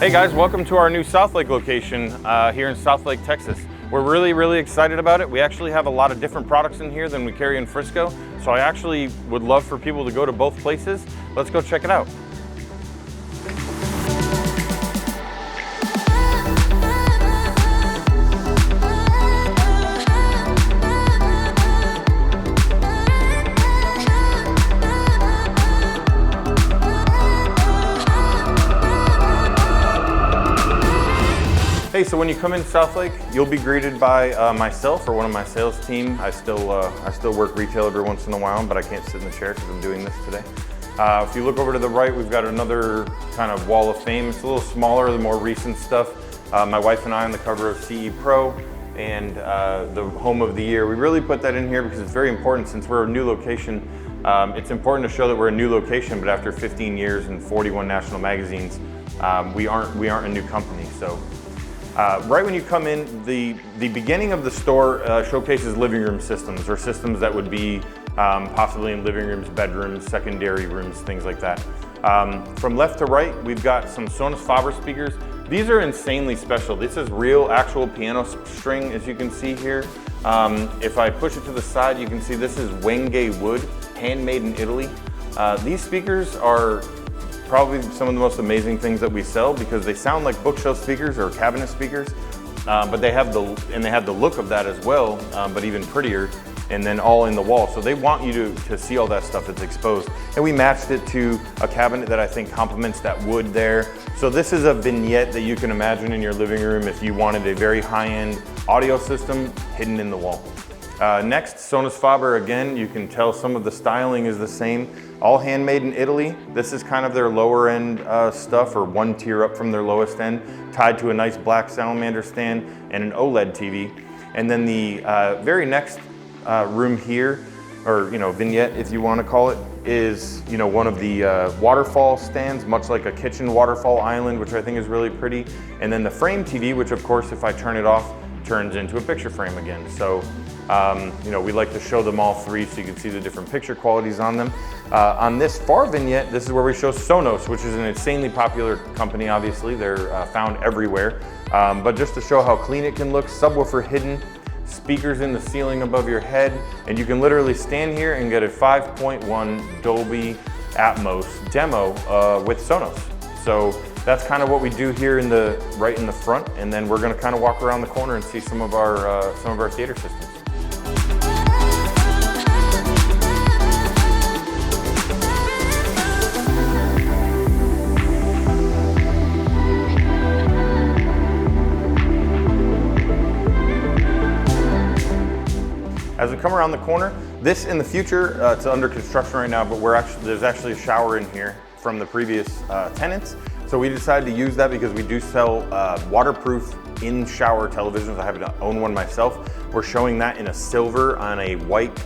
Hey guys, welcome to our new Southlake location here in Southlake, Texas. We're really excited about it. We actually have a lot of different products in here than we carry in Frisco, so I actually would love for people to go to both places. Let's go check it out. Hey, so when you come in Southlake, you'll be greeted by myself or one of my sales team. I still work retail every once in a while, but I can't sit in the chair because I'm doing this today. If you look over to the right, we've got another kind of wall of fame. It's a little smaller, the more recent stuff. My wife and I on the cover of CE Pro and the Home of the Year. We really put that in here because it's very important since we're a new location. It's important to show that we're a new location, but after 15 years and 41 national magazines, we aren't a new company. So. Right when you come in, the beginning of the store showcases living room systems, or systems that would be possibly in living rooms, bedrooms, secondary rooms, things like that. From left to right, we've got some Sonos Faber speakers. These are insanely special. This is real, actual piano string, as you can see here. If I push it to the side, you can see this is Wenge wood, handmade in Italy. These speakers are probably some of the most amazing things that we sell because they sound like bookshelf speakers or cabinet speakers, but they have the look of that as well, but even prettier, and then all in the wall. So they want you to see all that stuff that's exposed. And we matched it to a cabinet that I think complements that wood there. So this is a vignette that you can imagine in your living room if you wanted a very high-end audio system hidden in the wall. Next, Sonos Faber, again, you can tell some of the styling is the same. All handmade in Italy. This is kind of their lower end stuff, or one tier up from their lowest end, tied to a nice black Salamander stand and an OLED TV. And then the very next room here, or vignette if you want to call it, is one of the waterfall stands, much like a kitchen waterfall island, which I think is really pretty. And then the frame TV, which of course if I turn it off, turns into a picture frame again. So we like to show them all three so you can see the different picture qualities on them. On this far vignette, this is where we show Sonos, which is an insanely popular company, obviously. They're found everywhere. But just to show how clean it can look, subwoofer hidden, speakers in the ceiling above your head, and you can literally stand here and get a 5.1 Dolby Atmos demo with Sonos. So that's kind of what we do here right in the front, and then we're going to kind of walk around the corner and see some of our theater systems. As we come around the corner, this in the future, it's under construction right now, but there's actually a shower in here from the previous tenants. So we decided to use that because we do sell waterproof in-shower televisions. I happen to own one myself. We're showing that in a silver on a white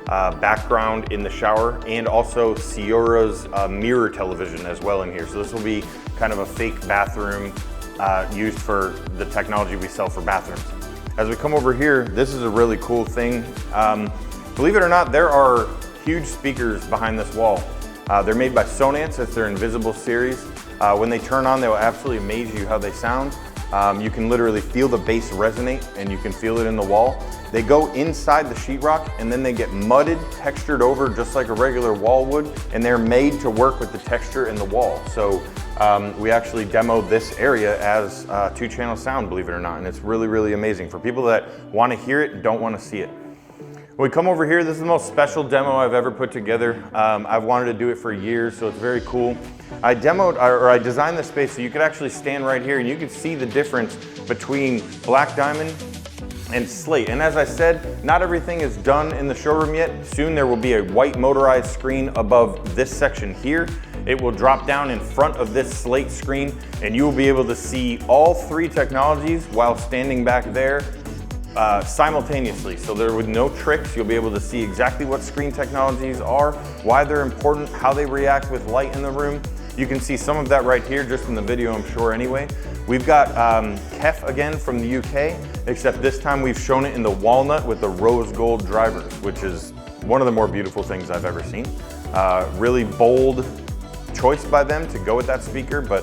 background in the shower, and also Sierra's mirror television as well in here. So this will be kind of a fake bathroom used for the technology we sell for bathrooms. As we come over here, this is a really cool thing. Believe it or not, there are huge speakers behind this wall. They're made by Sonance. It's their Invisible series. When they turn on, they will absolutely amaze you how they sound. You can literally feel the bass resonate, and you can feel it in the wall. They go inside the sheetrock, and then they get mudded, textured over just like a regular wall would, and they're made to work with the texture in the wall. So we actually demoed this area as 2-channel sound, believe it or not, and it's really amazing for people that want to hear it and don't want to see it. When we come over here, this is the most special demo I've ever put together. I've wanted to do it for years, so it's very cool. I designed this space so you could actually stand right here and you could see the difference between black diamond and slate. And as I said, not everything is done in the showroom yet. Soon there will be a white motorized screen above this section here. It will drop down in front of this slate screen, and you will be able to see all three technologies while standing back there simultaneously. So there with no tricks, you'll be able to see exactly what screen technologies are, why they're important, how they react with light in the room. You can see some of that right here just in the video, I'm sure anyway. We've got Kef again from the UK, except this time we've shown it in the walnut with the rose gold drivers, which is one of the more beautiful things I've ever seen. Really bold choice by them to go with that speaker, but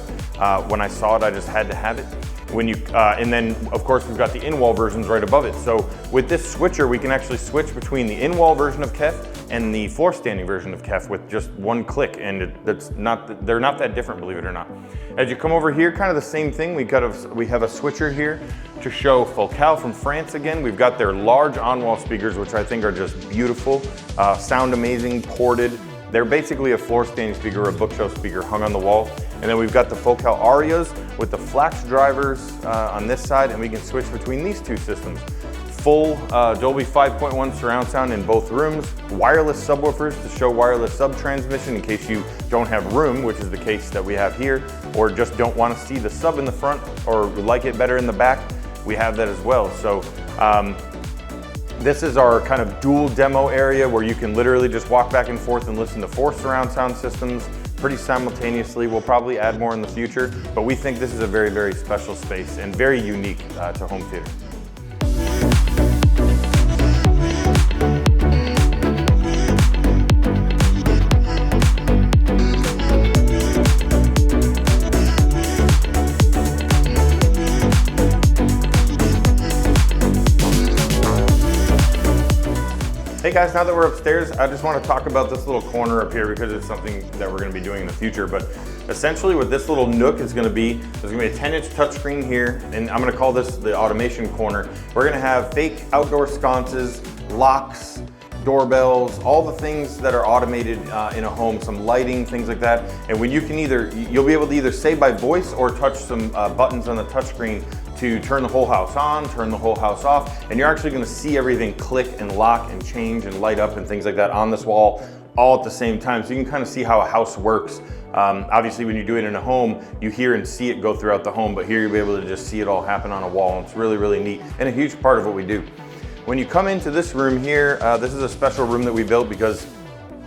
when I saw it, I just had to have it. And then of course we've got the in-wall versions right above it. So with this switcher, we can actually switch between the in-wall version of Kef and the floor standing version of Kef with just one click, and they're not that different, believe it or not. As you come over here, kind of the same thing. We have a switcher here to show Focal from France again. We've got their large on-wall speakers, which I think are just beautiful, sound amazing, ported. They're basically a floor standing speaker or a bookshelf speaker hung on the wall. And then we've got the Focal Arias with the flash drivers on this side, and we can switch between these two systems. Full Dolby 5.1 surround sound in both rooms, wireless subwoofers to show wireless sub transmission in case you don't have room, which is the case that we have here, or just don't want to see the sub in the front or like it better in the back, we have that as well. So this is our kind of dual demo area where you can literally just walk back and forth and listen to 4 surround sound systems pretty simultaneously. We'll probably add more in the future, but we think this is a very, very special space and very unique to home theater. Hey guys, now that we're upstairs, I just want to talk about this little corner up here because it's something that we're going to be doing in the future. But essentially what this little nook is going to be, there's going to be a 10-inch touchscreen here, and I'm going to call this the automation corner. We're going to have fake outdoor sconces, locks, doorbells, all the things that are automated in a home, some lighting, things like that. And when you'll be able to either say by voice or touch some buttons on the touchscreen to turn the whole house on, turn the whole house off, and you're actually gonna see everything click and lock and change and light up and things like that on this wall all at the same time. So you can kind of see how a house works. Obviously when you do it in a home, you hear and see it go throughout the home, but here you'll be able to just see it all happen on a wall. And it's really, really neat and a huge part of what we do. When you come into this room here, this is a special room that we built because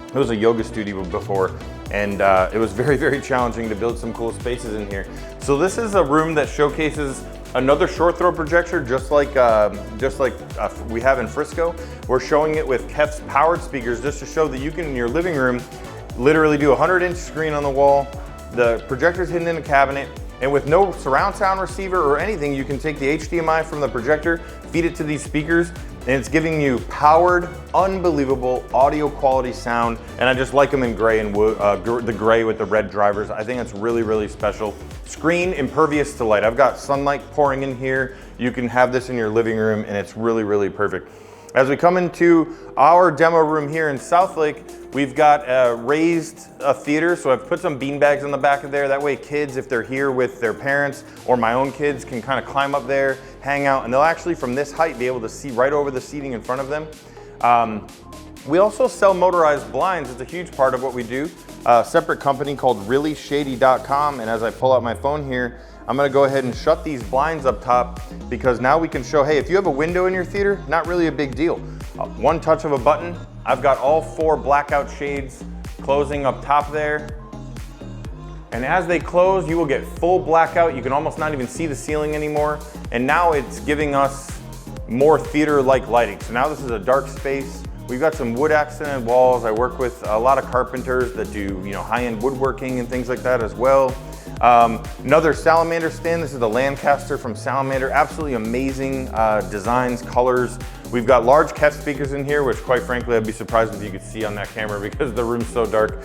it was a yoga studio before, and it was very, very challenging to build some cool spaces in here. So this is a room that showcases another short throw projector, just like we have in Frisco. We're showing it with Kef's powered speakers just to show that you can, in your living room, literally do a 100-inch screen on the wall. The projector's hidden in a cabinet, and with no surround sound receiver or anything, you can take the HDMI from the projector, feed it to these speakers, and it's giving you powered, unbelievable audio quality sound. And I just like them in gray and the gray with the red drivers. I think that's really, really special. Screen impervious to light. I've got sunlight pouring in here. You can have this in your living room and it's really, really perfect. As we come into our demo room here in Southlake, we've got a raised theater. So I've put some bean bags on the back of there. That way kids, if they're here with their parents or my own kids, can kind of climb up there, hang out, and they'll actually from this height be able to see right over the seating in front of them. We also sell motorized blinds. It's a huge part of what we do. A separate company called reallyshady.com. And as I pull out my phone here, I'm gonna go ahead and shut these blinds up top because now we can show, hey, if you have a window in your theater, not really a big deal. One touch of a button, I've got all 4 blackout shades closing up top there. And as they close, you will get full blackout. You can almost not even see the ceiling anymore. And now it's giving us more theater-like lighting. So now this is a dark space. We've got some wood accented walls. I work with a lot of carpenters that do, high-end woodworking and things like that as well. Another Salamander stand. This is the Lancaster from Salamander. Absolutely amazing designs, colors. We've got large Kef speakers in here, which quite frankly, I'd be surprised if you could see on that camera because the room's so dark.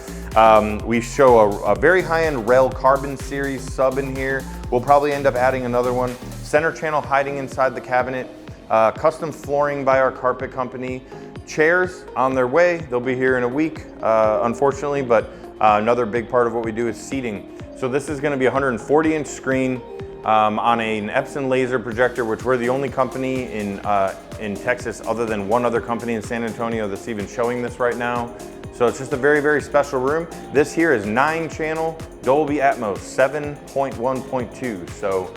We show a very high-end Rel Carbon Series sub in here. We'll probably end up adding another one. Center channel hiding inside the cabinet. Custom flooring by our carpet company. Chairs on their way. They'll be here in a week, unfortunately, but another big part of what we do is seating. So this is gonna be a 140-inch screen on an Epson laser projector, which we're the only company in Texas other than one other company in San Antonio that's even showing this right now. So it's just a very, very special room. This here is 9-channel Dolby Atmos 7.1.2. So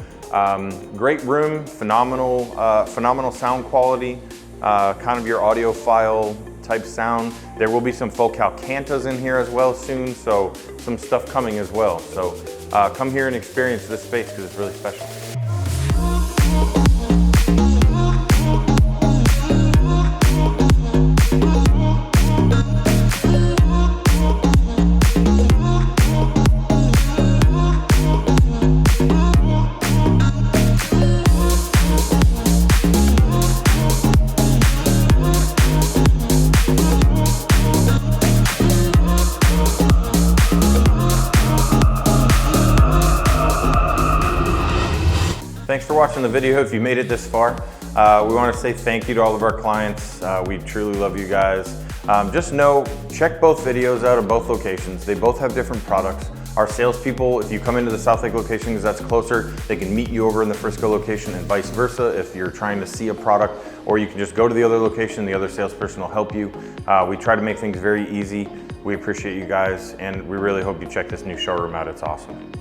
great room, phenomenal sound quality, kind of your audiophile type sound. There will be some Focal Cantas in here as well soon, so some stuff coming as well. So come here and experience this space because it's really special. watching the video. If you made it this far, we want to say thank you to all of our clients. We truly love you guys. Just know, check both videos out of both locations. They both have different products. Our salespeople, if you come into the Southlake location because that's closer, they can meet you over in the Frisco location and vice versa if you're trying to see a product, or you can just go to the other location, the other salesperson will help you. We try to make things very easy. We appreciate you guys, and we really hope you check this new showroom out. It's awesome.